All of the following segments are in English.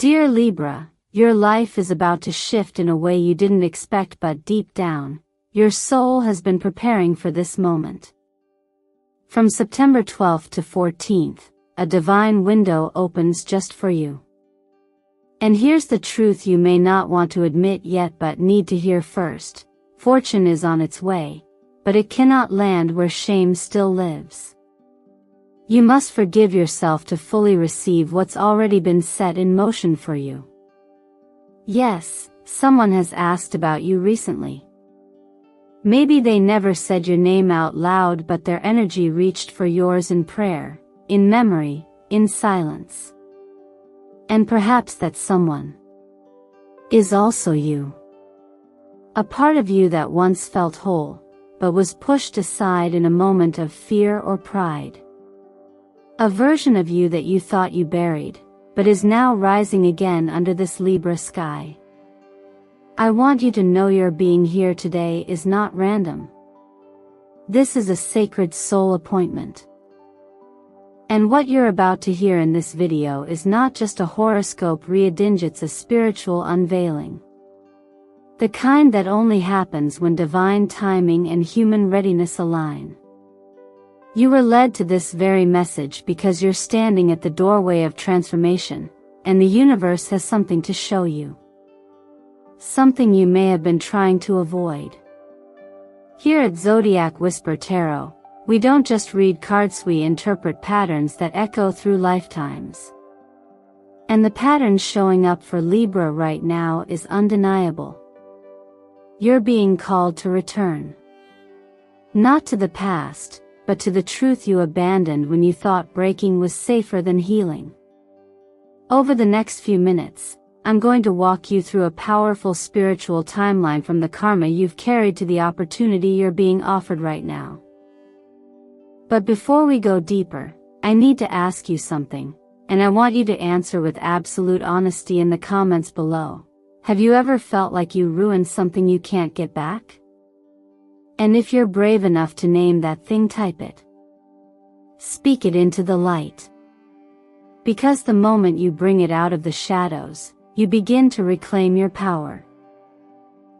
Dear Libra, your life is about to shift in a way you didn't expect, but deep down, your soul has been preparing for this moment. From September 12th to 14th, a divine window opens just for you. And here's the truth you may not want to admit yet but need to hear first. Fortune is on its way, but it cannot land where shame still lives. You must forgive yourself to fully receive what's already been set in motion for you. Yes, someone has asked about you recently. Maybe they never said your name out loud, but their energy reached for yours in prayer, in memory, in silence. And perhaps that someone is also you. A part of you that once felt whole, but was pushed aside in a moment of fear or pride. A version of you that you thought you buried, but is now rising again under this Libra sky. I want you to know your being here today is not random. This is a sacred soul appointment. And what you're about to hear in this video is not just a horoscope reading, it's a spiritual unveiling. The kind that only happens when divine timing and human readiness align. You were led to this very message because you're standing at the doorway of transformation, and the universe has something to show you. Something you may have been trying to avoid. Here at Zodiac Whisper Tarot, we don't just read cards, we interpret patterns that echo through lifetimes. And the pattern showing up for Libra right now is undeniable. You're being called to return. Not to the past, but to the truth you abandoned when you thought breaking was safer than healing. Over the next few minutes, I'm going to walk you through a powerful spiritual timeline from the karma you've carried to the opportunity you're being offered right now. But before we go deeper, I need to ask you something, and I want you to answer with absolute honesty in the comments below. Have you ever felt like you ruined something you can't get back? And if you're brave enough to name that thing, type it. Speak it into the light. Because the moment you bring it out of the shadows, you begin to reclaim your power.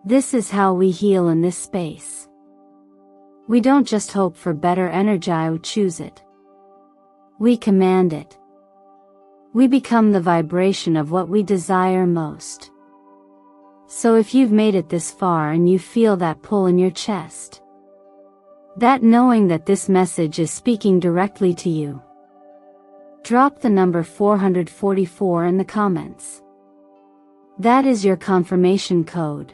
This is how we heal in this space. We don't just hope for better energy, we choose it. We command it. We become the vibration of what we desire most. So if you've made it this far and you feel that pull in your chest, that knowing that this message is speaking directly to you, drop the number 444 in the comments. That is your confirmation code.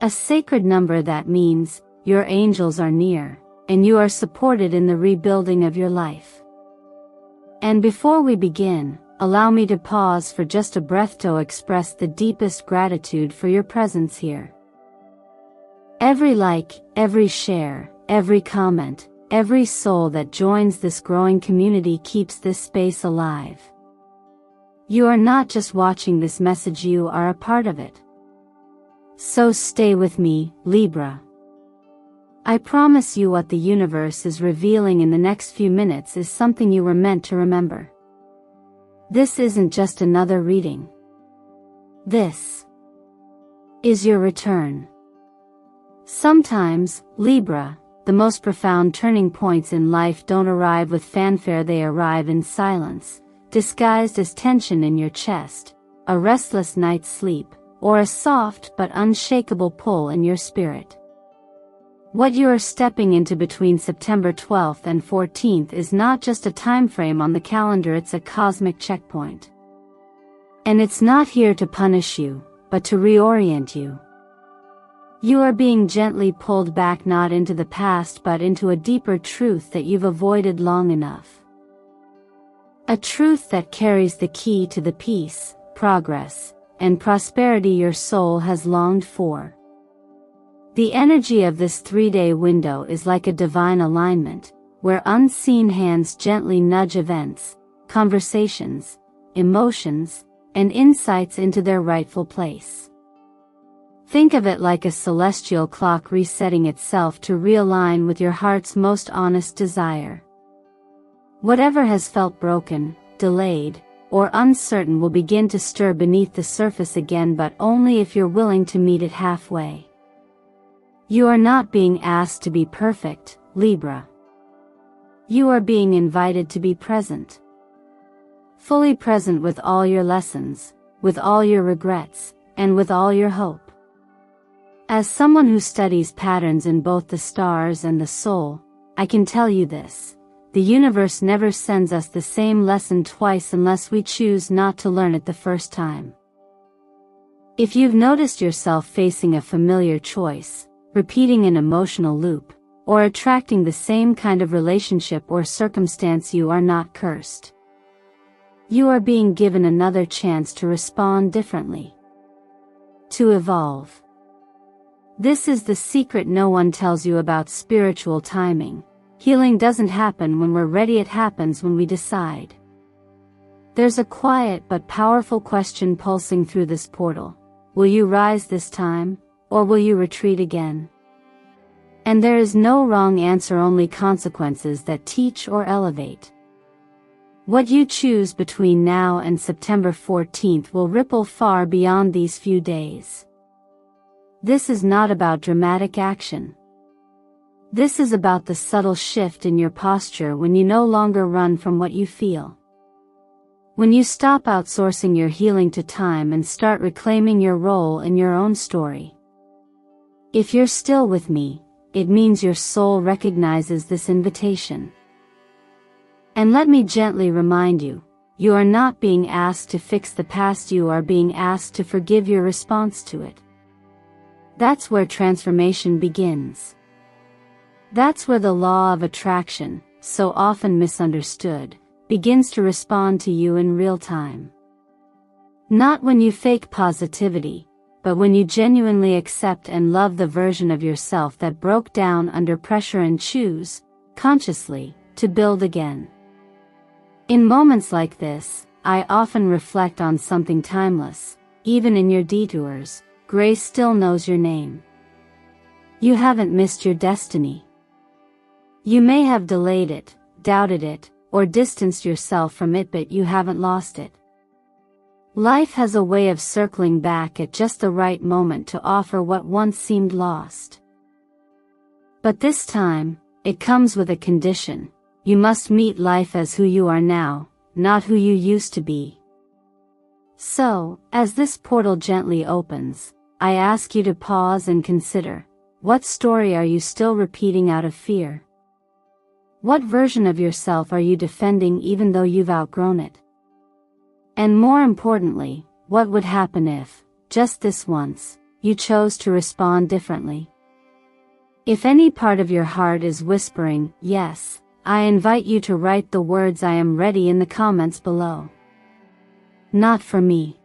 A sacred number that means your angels are near, and you are supported in the rebuilding of your life. And before we begin, allow me to pause for just a breath to express the deepest gratitude for your presence here. Every like, every share, every comment, every soul that joins this growing community keeps this space alive. You are not just watching this message, you are a part of it. So stay with me, Libra. I promise you what the universe is revealing in the next few minutes is something you were meant to remember. This isn't just another reading. This is your return. Sometimes, Libra, the most profound turning points in life don't arrive with fanfare, they arrive in silence, disguised as tension in your chest, a restless night's sleep, or a soft but unshakable pull in your spirit. What you are stepping into between September 12th and 14th is not just a time frame on the calendar, it's a cosmic checkpoint. And it's not here to punish you, but to reorient you. You are being gently pulled back, not into the past but into a deeper truth that you've avoided long enough. A truth that carries the key to the peace, progress, and prosperity your soul has longed for. The energy of this 3-day window is like a divine alignment, where unseen hands gently nudge events, conversations, emotions, and insights into their rightful place. Think of it like a celestial clock resetting itself to realign with your heart's most honest desire. Whatever has felt broken, delayed, or uncertain will begin to stir beneath the surface again, but only if you're willing to meet it halfway. You are not being asked to be perfect, Libra. You are being invited to be present. Fully present with all your lessons, with all your regrets, and with all your hope. As someone who studies patterns in both the stars and the soul, I can tell you this: the universe never sends us the same lesson twice unless we choose not to learn it the first time. If you've noticed yourself facing a familiar choice, repeating an emotional loop, or attracting the same kind of relationship or circumstance, you are not cursed. You are being given another chance to respond differently. To evolve. This is the secret no one tells you about spiritual timing. Healing doesn't happen when we're ready, it happens when we decide. There's a quiet but powerful question pulsing through this portal. Will you rise this time, or will you retreat again? And there is no wrong answer, only consequences that teach or elevate. What you choose between now and September 14th will ripple far beyond these few days. This is not about dramatic action. This is about the subtle shift in your posture when you no longer run from what you feel. When you stop outsourcing your healing to time and start reclaiming your role in your own story. If you're still with me, it means your soul recognizes this invitation. And let me gently remind you, you are not being asked to fix the past, you are being asked to forgive your response to it. That's where transformation begins. That's where the law of attraction, so often misunderstood, begins to respond to you in real time. Not when you fake positivity, but when you genuinely accept and love the version of yourself that broke down under pressure and choose, consciously, to build again. In moments like this, I often reflect on something timeless. Even in your detours, grace still knows your name. You haven't missed your destiny. You may have delayed it, doubted it, or distanced yourself from it, but you haven't lost it. Life has a way of circling back at just the right moment to offer what once seemed lost. But this time, it comes with a condition. You must meet life as who you are now, not who you used to be. So, as this portal gently opens, I ask you to pause and consider, what story are you still repeating out of fear? What version of yourself are you defending even though you've outgrown it? And more importantly, what would happen if, just this once, you chose to respond differently? If any part of your heart is whispering, yes, I invite you to write the words "I am ready" in the comments below. Not for me.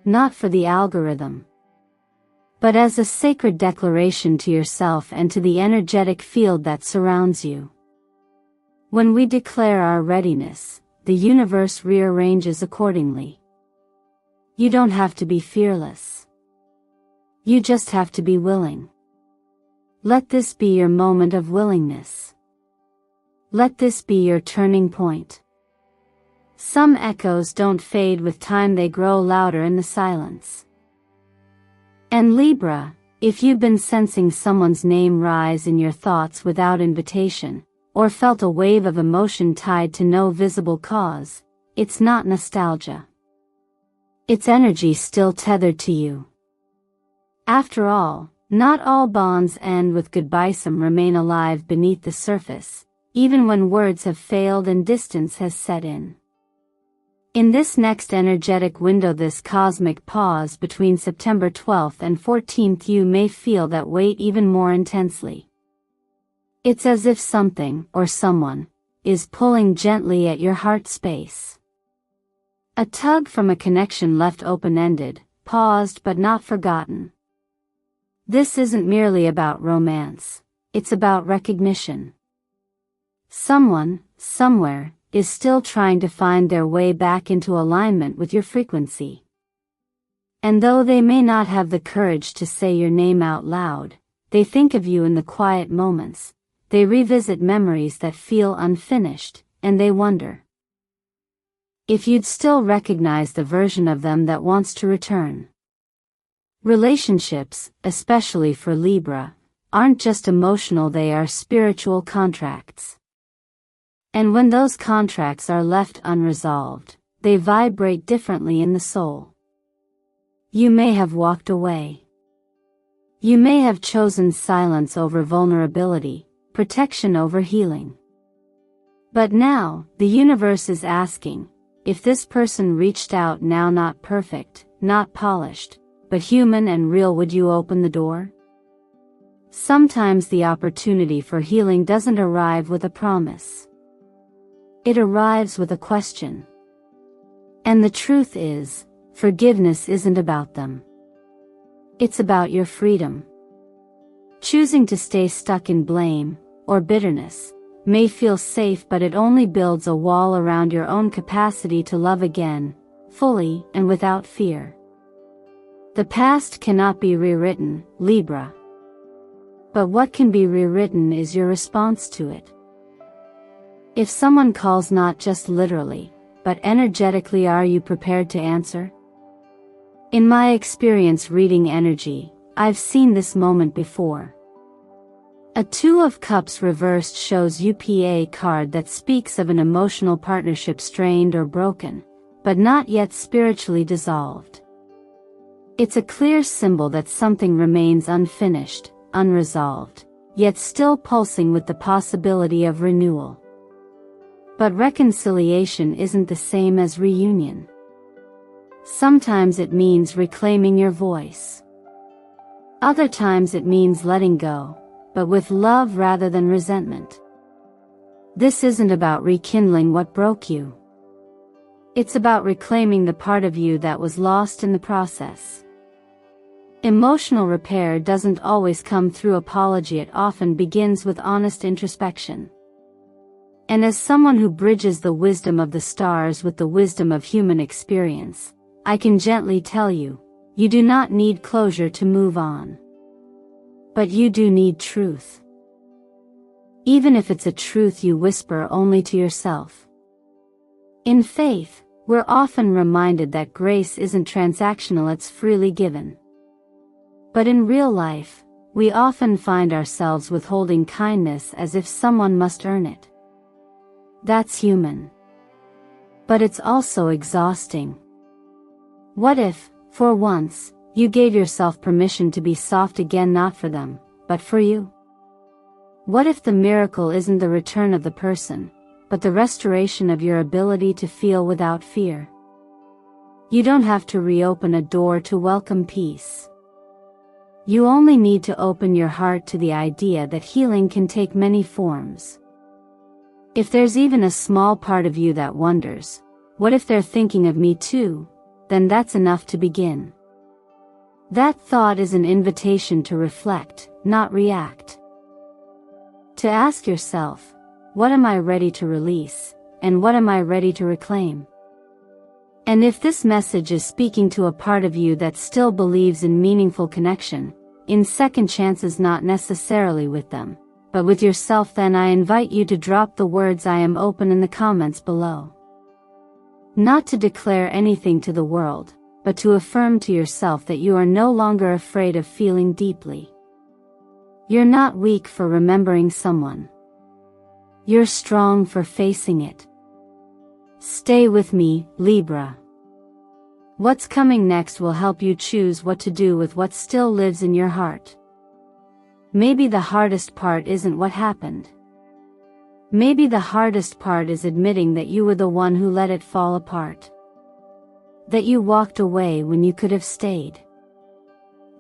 Not for the algorithm. But as a sacred declaration to yourself and to the energetic field that surrounds you. When we declare our readiness, the universe rearranges accordingly. You don't have to be fearless. You just have to be willing. Let this be your moment of willingness. Let this be your turning point. Some echoes don't fade with time, they grow louder in the silence. And Libra, if you've been sensing someone's name rise in your thoughts without invitation, or felt a wave of emotion tied to no visible cause, it's not nostalgia. It's energy still tethered to you. After all, not all bonds end with goodbye, some remain alive beneath the surface, even when words have failed and distance has set in. In this next energetic window, this cosmic pause between September 12th and 14th, you may feel that weight even more intensely. It's as if something, or someone, is pulling gently at your heart space. A tug from a connection left open-ended, paused but not forgotten. This isn't merely about romance, it's about recognition. Someone, somewhere, is still trying to find their way back into alignment with your frequency. And though they may not have the courage to say your name out loud, they think of you in the quiet moments. They revisit memories that feel unfinished, and they wonder if you'd still recognize the version of them that wants to return. Relationships, especially for Libra, aren't just emotional, they are spiritual contracts. And when those contracts are left unresolved, they vibrate differently in the soul. You may have walked away. You may have chosen silence over vulnerability, protection over healing. But now, the universe is asking, if this person reached out now, not perfect, not polished, but human and real, would you open the door? Sometimes the opportunity for healing doesn't arrive with a promise. It arrives with a question. And the truth is, forgiveness isn't about them. It's about your freedom. Choosing to stay stuck in blame or bitterness may feel safe, but it only builds a wall around your own capacity to love again, fully and without fear. The past cannot be rewritten, Libra. But what can be rewritten is your response to it. If someone calls, not just literally, but energetically, are you prepared to answer? In my experience reading energy, I've seen this moment before. A Two of Cups reversed shows UPA card that speaks of an emotional partnership strained or broken, but not yet spiritually dissolved. It's a clear symbol that something remains unfinished, unresolved, yet still pulsing with the possibility of renewal. But reconciliation isn't the same as reunion. Sometimes it means reclaiming your voice. Other times it means letting go, but with love rather than resentment. This isn't about rekindling what broke you. It's about reclaiming the part of you that was lost in the process. Emotional repair doesn't always come through apology, it often begins with honest introspection. And as someone who bridges the wisdom of the stars with the wisdom of human experience, I can gently tell you, you do not need closure to move on. But you do need truth. Even if it's a truth you whisper only to yourself. In faith, we're often reminded that grace isn't transactional, it's freely given. But in real life, we often find ourselves withholding kindness as if someone must earn it. That's human. But it's also exhausting. What if, for once, you gave yourself permission to be soft again, not for them, but for you? What if the miracle isn't the return of the person, but the restoration of your ability to feel without fear? You don't have to reopen a door to welcome peace. You only need to open your heart to the idea that healing can take many forms. If there's even a small part of you that wonders, what if they're thinking of me too, then that's enough to begin. That thought is an invitation to reflect, not react. To ask yourself, what am I ready to release, and what am I ready to reclaim? And if this message is speaking to a part of you that still believes in meaningful connection, in second chances, not necessarily with them, but with yourself, then I invite you to drop the words "I am open" in the comments below. Not to declare anything to the world, but to affirm to yourself that you are no longer afraid of feeling deeply. You're not weak for remembering someone. You're strong for facing it. Stay with me, Libra. What's coming next will help you choose what to do with what still lives in your heart. Maybe the hardest part isn't what happened. Maybe the hardest part is admitting that you were the one who let it fall apart. That you walked away when you could have stayed.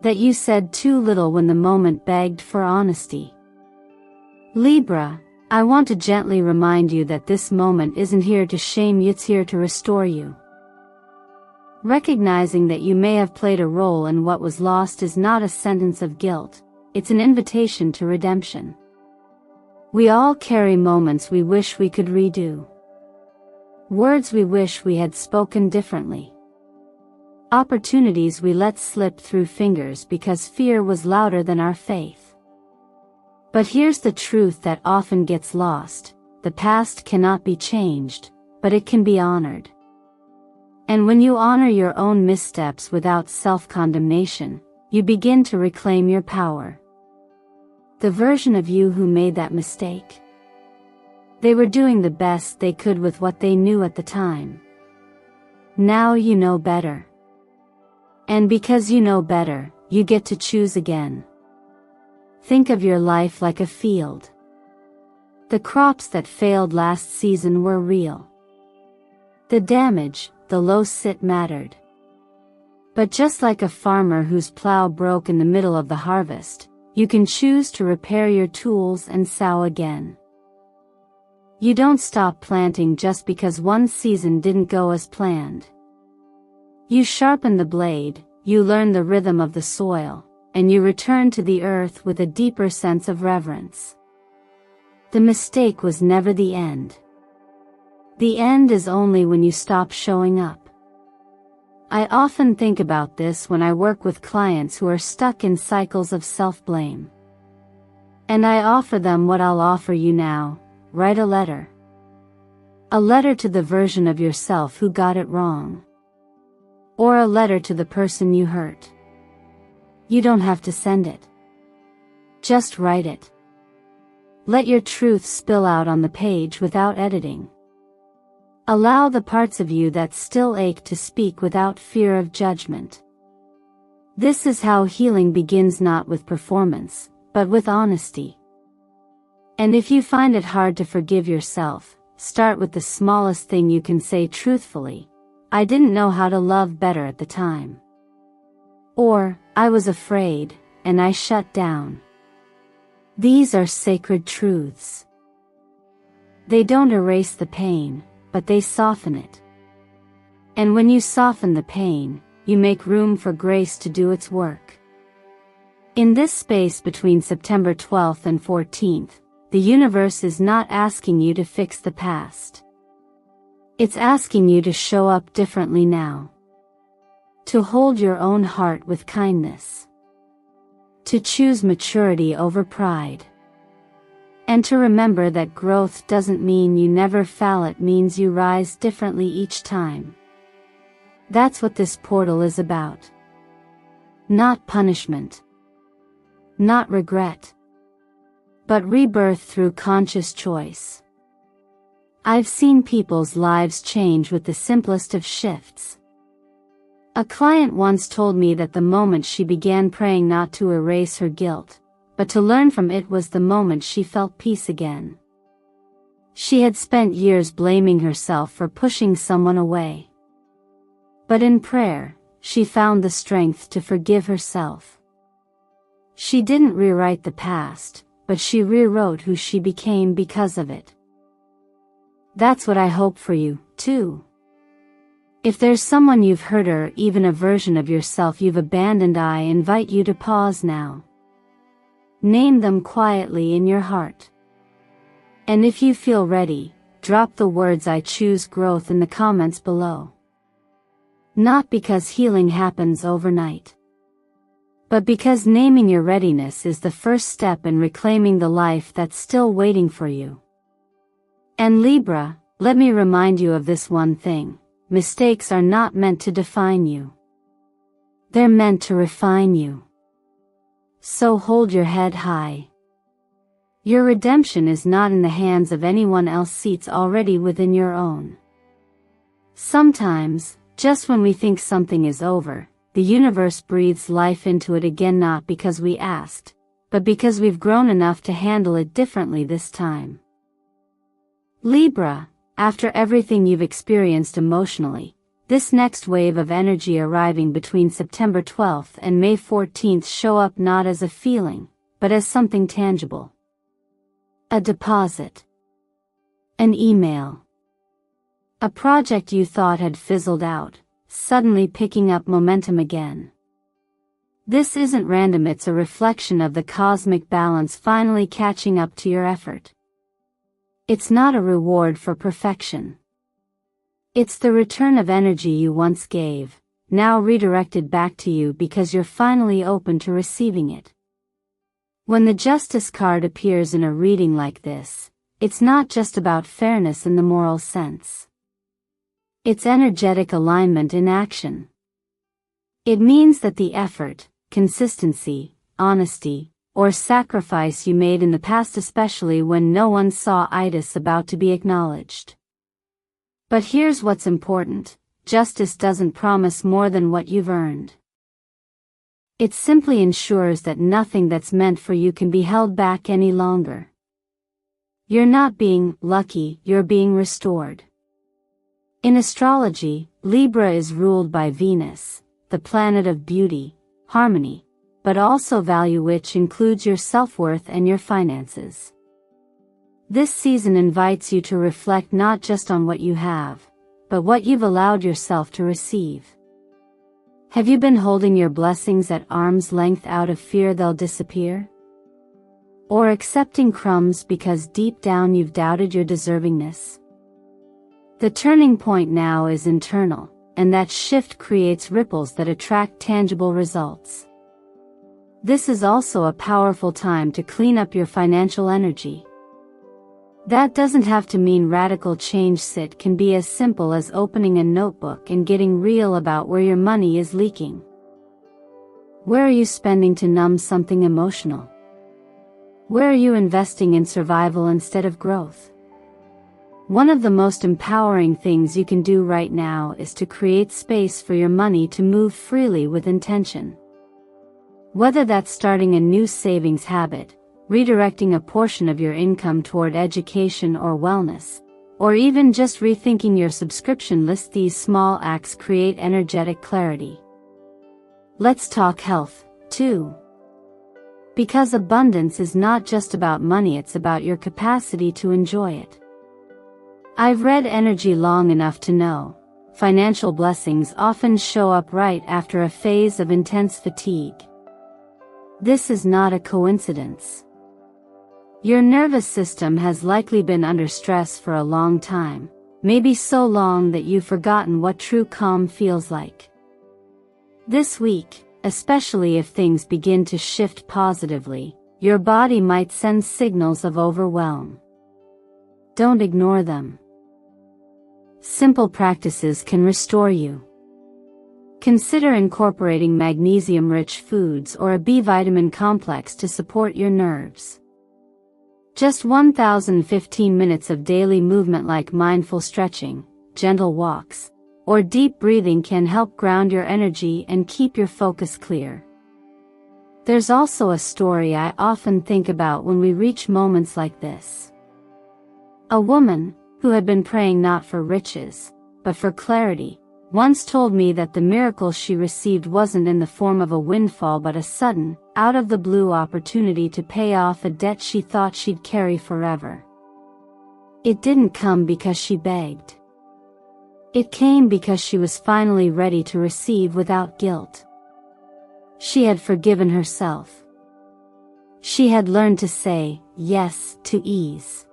That you said too little when the moment begged for honesty. Libra, I want to gently remind you that this moment isn't here to shame you, it's here to restore you. Recognizing that you may have played a role in what was lost is not a sentence of guilt, it's an invitation to redemption. We all carry moments we wish we could redo. Words we wish we had spoken differently. Opportunities we let slip through fingers because fear was louder than our faith. But here's the truth that often gets lost: the past cannot be changed, but it can be honored. And when you honor your own missteps without self-condemnation, you begin to reclaim your power. The version of you who made that mistake. They were doing the best they could with what they knew at the time. Now you know better. And because you know better, you get to choose again. Think of your life like a field. The crops that failed last season were real. The damage, the low sit mattered. But just like a farmer whose plow broke in the middle of the harvest, you can choose to repair your tools and sow again. You don't stop planting just because one season didn't go as planned. You sharpen the blade, you learn the rhythm of the soil, and you return to the earth with a deeper sense of reverence. The mistake was never the end. The end is only when you stop showing up. I often think about this when I work with clients who are stuck in cycles of self-blame. And I offer them what I'll offer you now: write a letter. A letter to the version of yourself who got it wrong. Or a letter to the person you hurt. You don't have to send it. Just write it. Let your truth spill out on the page without editing. Allow the parts of you that still ache to speak without fear of judgment. This is how healing begins, not with performance, but with honesty. And if you find it hard to forgive yourself, start with the smallest thing you can say truthfully: I didn't know how to love better at the time. Or, I was afraid, and I shut down. These are sacred truths. They don't erase the pain, but they soften it. And when you soften the pain, you make room for grace to do its work. In this space between September 12th and 14th, the universe is not asking you to fix the past. It's asking you to show up differently now. To hold your own heart with kindness. To choose maturity over pride. And to remember that growth doesn't mean you never fail, it means you rise differently each time. That's what this portal is about. Not punishment. Not regret. But rebirth through conscious choice. I've seen people's lives change with the simplest of shifts. A client once told me that the moment she began praying not to erase her guilt, but to learn from it, was the moment she felt peace again. She had spent years blaming herself for pushing someone away. But in prayer, she found the strength to forgive herself. She didn't rewrite the past, but she rewrote who she became because of it. That's what I hope for you, too. If there's someone you've hurt, or even a version of yourself you've abandoned, I invite you to pause now. Name them quietly in your heart. And if you feel ready, drop the words "I choose growth" in the comments below. Not because healing happens overnight, but because naming your readiness is the first step in reclaiming the life that's still waiting for you. And Libra, let me remind you of this one thing: mistakes are not meant to define you. They're meant to refine you. So hold your head high. Your redemption is not in the hands of anyone else, it's already within your own. Sometimes, just when we think something is over, the universe breathes life into it again, not because we asked, but because we've grown enough to handle it differently this time. Libra, after everything you've experienced emotionally, this next wave of energy arriving between September 12th and May 14th show up not as a feeling, but as something tangible. A deposit. An email. A project you thought had fizzled out, suddenly picking up momentum again. This isn't random, it's a reflection of the cosmic balance finally catching up to your effort. It's not a reward for perfection. It's the return of energy you once gave, now redirected back to you because you're finally open to receiving it. When the Justice card appears in a reading like this, it's not just about fairness in the moral sense. It's energetic alignment in action. It means that the effort, consistency, honesty, or sacrifice you made in the past, especially when no one saw it, is about to be acknowledged. But here's what's important: justice doesn't promise more than what you've earned. It simply ensures that nothing that's meant for you can be held back any longer. You're not being lucky, you're being restored. In astrology, Libra is ruled by Venus, the planet of beauty, harmony, but also value, which includes your self-worth and your finances. This season invites you to reflect not just on what you have, but what you've allowed yourself to receive. Have you been holding your blessings at arm's length out of fear they'll disappear? Or accepting crumbs because deep down you've doubted your deservingness? The turning point now is internal, and that shift creates ripples that attract tangible results. This is also a powerful time to clean up your financial energy. That doesn't have to mean radical change. It can be as simple as opening a notebook and getting real about where your money is leaking. Where are you spending to numb something emotional? Where are you investing in survival instead of growth? One of the most empowering things you can do right now is to create space for your money to move freely with intention. Whether that's starting a new savings habit, redirecting a portion of your income toward education or wellness, or even just rethinking your subscription list, these small acts create energetic clarity. Let's talk health, too. Because abundance is not just about money, it's about your capacity to enjoy it. I've read energy long enough to know, financial blessings often show up right after a phase of intense fatigue. This is not a coincidence. Your nervous system has likely been under stress for a long time, maybe so long that you've forgotten what true calm feels like. This week, especially if things begin to shift positively, your body might send signals of overwhelm. Don't ignore them. Simple practices can restore you. Consider incorporating magnesium-rich foods or a B vitamin complex to support your nerves. Just 1,015 minutes of daily movement like mindful stretching, gentle walks, or deep breathing can help ground your energy and keep your focus clear. There's also a story I often think about when we reach moments like this. A woman, who had been praying not for riches, but for clarity, once told me that the miracle she received wasn't in the form of a windfall but a sudden, out-of-the-blue opportunity to pay off a debt she thought she'd carry forever. It didn't come because she begged. It came because she was finally ready to receive without guilt. She had forgiven herself. She had learned to say yes to ease.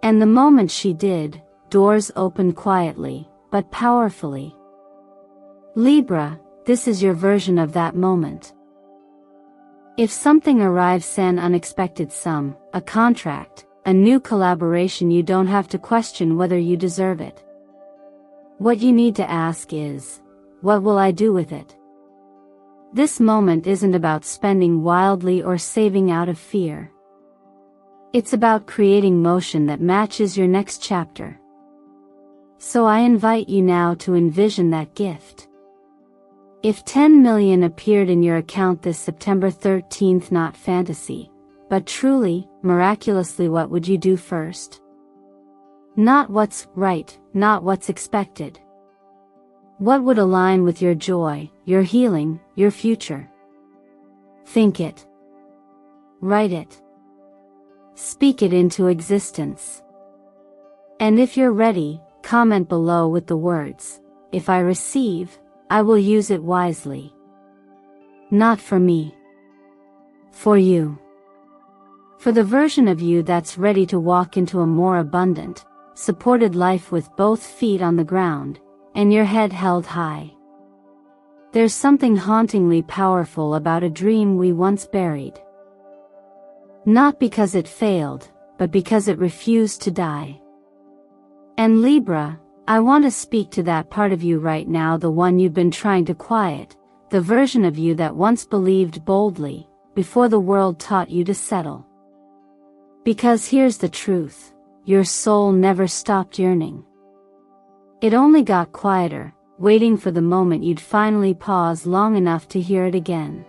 And the moment she did, doors opened quietly, but powerfully. Libra, this is your version of that moment. If something arrives, an unexpected sum, a contract, a new collaboration, you don't have to question whether you deserve it. What you need to ask is, what will I do with it? This moment isn't about spending wildly or saving out of fear. It's about creating motion that matches your next chapter. So I invite you now to envision that gift. If 10 million appeared in your account this September 13th, not fantasy, but truly, miraculously, what would you do first? Not what's right, not what's expected. What would align with your joy, your healing, your future? Think it. Write it. Speak it into existence. And if you're ready, comment below with the words, "If I receive, I will use it wisely." Not for me. For you. For the version of you that's ready to walk into a more abundant, supported life with both feet on the ground, and your head held high. There's something hauntingly powerful about a dream we once buried. Not because it failed, but because it refused to die. And Libra, I want to speak to that part of you right now, the one you've been trying to quiet, the version of you that once believed boldly, before the world taught you to settle. Because here's the truth, your soul never stopped yearning. It only got quieter, waiting for the moment you'd finally pause long enough to hear it again.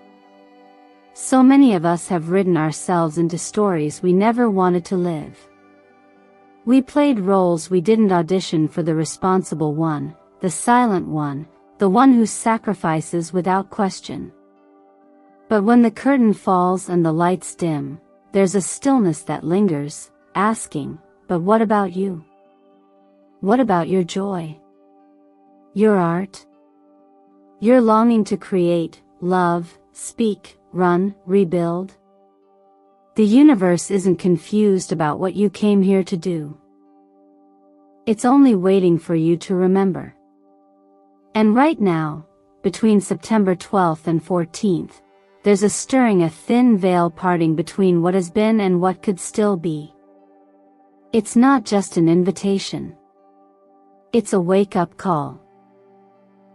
So many of us have written ourselves into stories we never wanted to live. We played roles we didn't audition for, the responsible one, the silent one, the one who sacrifices without question. But when the curtain falls and the lights dim, there's a stillness that lingers, asking, but what about you? What about your joy? Your art? Your longing to create, love, speak, run, rebuild? The universe isn't confused about what you came here to do. It's only waiting for you to remember. And right now, between September 12th and 14th, there's a stirring, a thin veil parting between what has been and what could still be. It's not just an invitation. It's a wake-up call.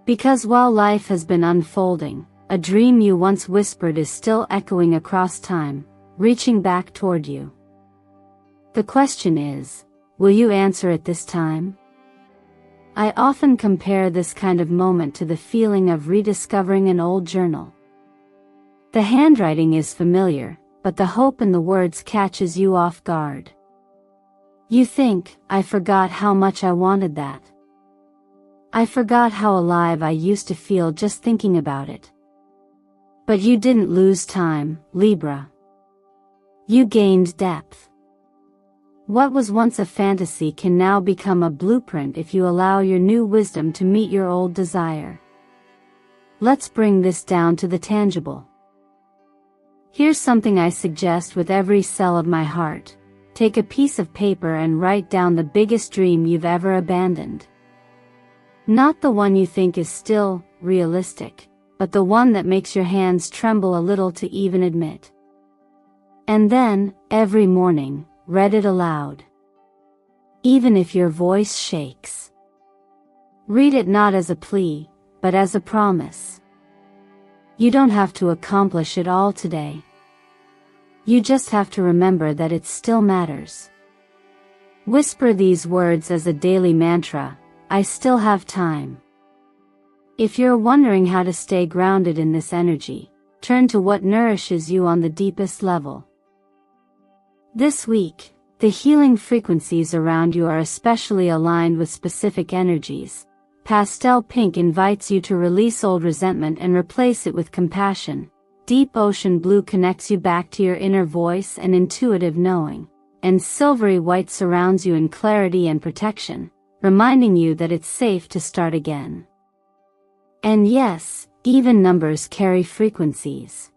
Because while life has been unfolding, a dream you once whispered is still echoing across time, reaching back toward you. The question is, will you answer it this time? I often compare this kind of moment to the feeling of rediscovering an old journal. The handwriting is familiar, but the hope in the words catches you off guard. You think, I forgot how much I wanted that. I forgot how alive I used to feel just thinking about it. But you didn't lose time, Libra. You gained depth. What was once a fantasy can now become a blueprint if you allow your new wisdom to meet your old desire. Let's bring this down to the tangible. Here's something I suggest with every cell of my heart. Take a piece of paper and write down the biggest dream you've ever abandoned. Not the one you think is still realistic, but the one that makes your hands tremble a little to even admit. And then, every morning, read it aloud. Even if your voice shakes. Read it not as a plea, but as a promise. You don't have to accomplish it all today. You just have to remember that it still matters. Whisper these words as a daily mantra, I still have time. If you're wondering how to stay grounded in this energy, turn to what nourishes you on the deepest level. This week, the healing frequencies around you are especially aligned with specific energies. Pastel pink invites you to release old resentment and replace it with compassion. Deep ocean blue connects you back to your inner voice and intuitive knowing. And silvery white surrounds you in clarity and protection, reminding you that it's safe to start again. And yes, even numbers carry frequencies.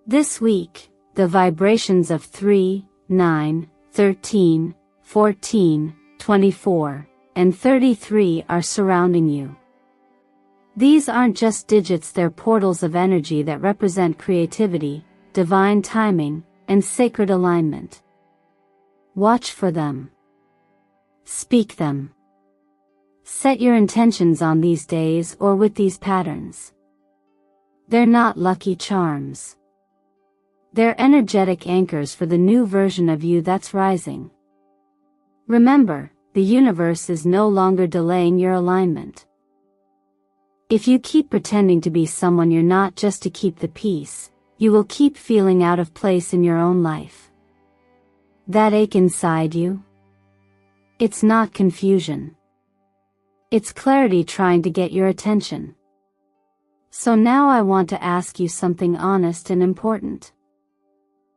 This week, the vibrations of 3, 9, 13, 14, 24, and 33 are surrounding you. These aren't just digits, they're portals of energy that represent creativity, divine timing, and sacred alignment. Watch for them. Speak them. Set your intentions on these days or with these patterns. They're not lucky charms. They're energetic anchors for the new version of you that's rising. Remember, the universe is no longer delaying your alignment. If you keep pretending to be someone you're not just to keep the peace, you will keep feeling out of place in your own life. That ache inside you? It's not confusion. It's clarity trying to get your attention. So now I want to ask you something honest and important.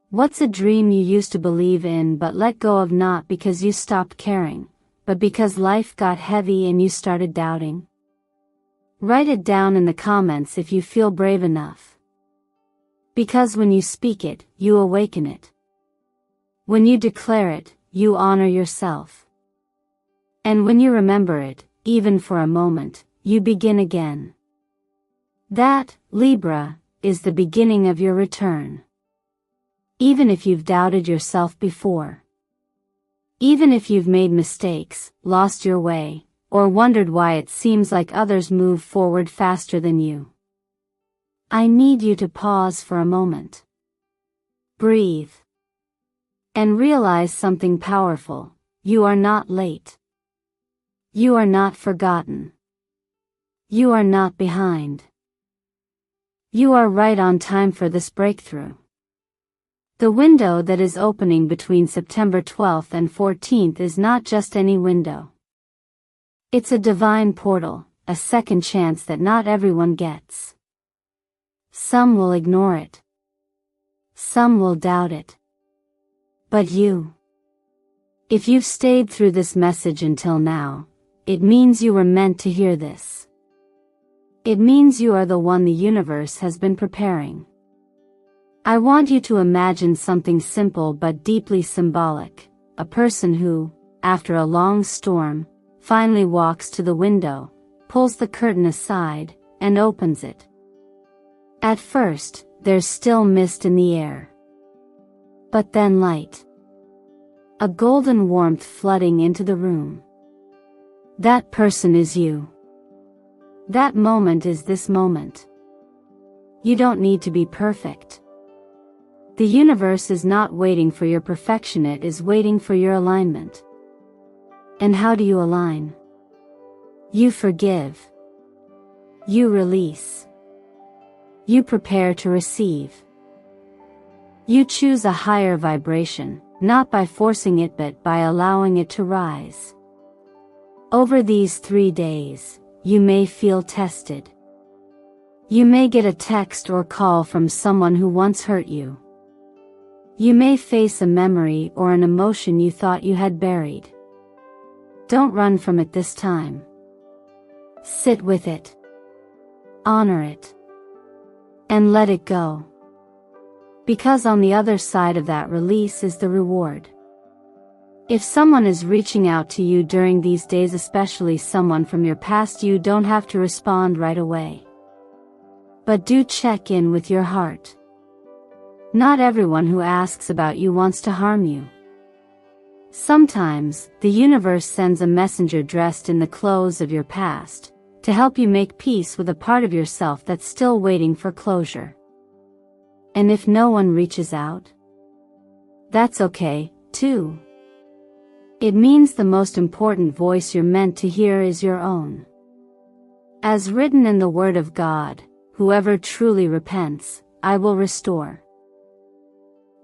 What's a dream you used to believe in but let go of, not because you stopped caring, but because life got heavy and you started doubting? Write it down in the comments if you feel brave enough. Because when you speak it, you awaken it. When you declare it, you honor yourself. And when you remember it, even for a moment, you begin again. That, Libra, is the beginning of your return. Even if you've doubted yourself before. Even if you've made mistakes, lost your way, or wondered why it seems like others move forward faster than you. I need you to pause for a moment. Breathe. And realize something powerful. You are not late. You are not forgotten. You are not behind. You are right on time for this breakthrough. The window that is opening between September 12th and 14th is not just any window. It's a divine portal, a second chance that not everyone gets. Some will ignore it. Some will doubt it. But you. If you've stayed through this message until now, it means you were meant to hear this. It means you are the one the universe has been preparing. I want you to imagine something simple but deeply symbolic, a person who, after a long storm, finally walks to the window, pulls the curtain aside, and opens it. At first, there's still mist in the air. But then light. A golden warmth flooding into the room. That person is you. That moment is this moment. You don't need to be perfect. The universe is not waiting for your perfection, it is waiting for your alignment. And how do you align? You forgive. You release. You prepare to receive. You choose a higher vibration, not by forcing it but by allowing it to rise. Over these 3 days, you may feel tested. You may get a text or call from someone who once hurt you. You may face a memory or an emotion you thought you had buried. Don't run from it this time. Sit with it. Honor it. And let it go. Because on the other side of that release is the reward. If someone is reaching out to you during these days, especially someone from your past, you don't have to respond right away. But do check in with your heart. Not everyone who asks about you wants to harm you. Sometimes, the universe sends a messenger dressed in the clothes of your past, to help you make peace with a part of yourself that's still waiting for closure. And if no one reaches out, that's okay, too. It means the most important voice you're meant to hear is your own. As written in the Word of God, whoever truly repents, I will restore.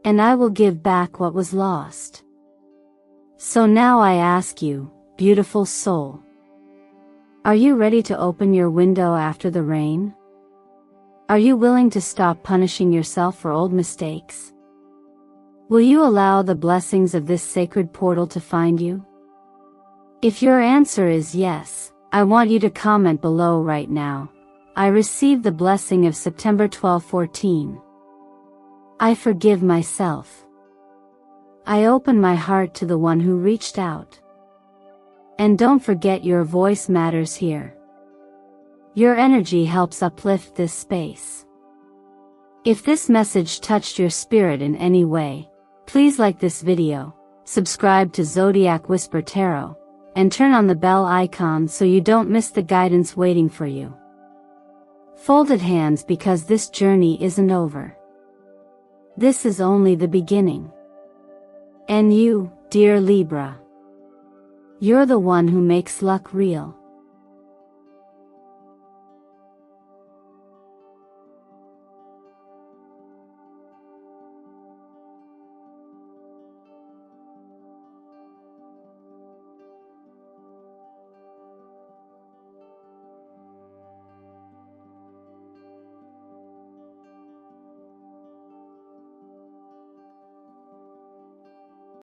And I will give back what was lost. So now I ask you, beautiful soul. Are you ready to open your window after the rain? Are you willing to stop punishing yourself for old mistakes? Will you allow the blessings of this sacred portal to find you? If your answer is yes, I want you to comment below right now. I received the blessing of September 12-14. I forgive myself. I open my heart to the one who reached out. And don't forget, your voice matters here. Your energy helps uplift this space. If this message touched your spirit in any way, please like this video, subscribe to Zodiac Whisper Tarot, and turn on the bell icon so you don't miss the guidance waiting for you. Folded hands, because this journey isn't over. This is only the beginning. And you, dear Libra, you're the one who makes luck real.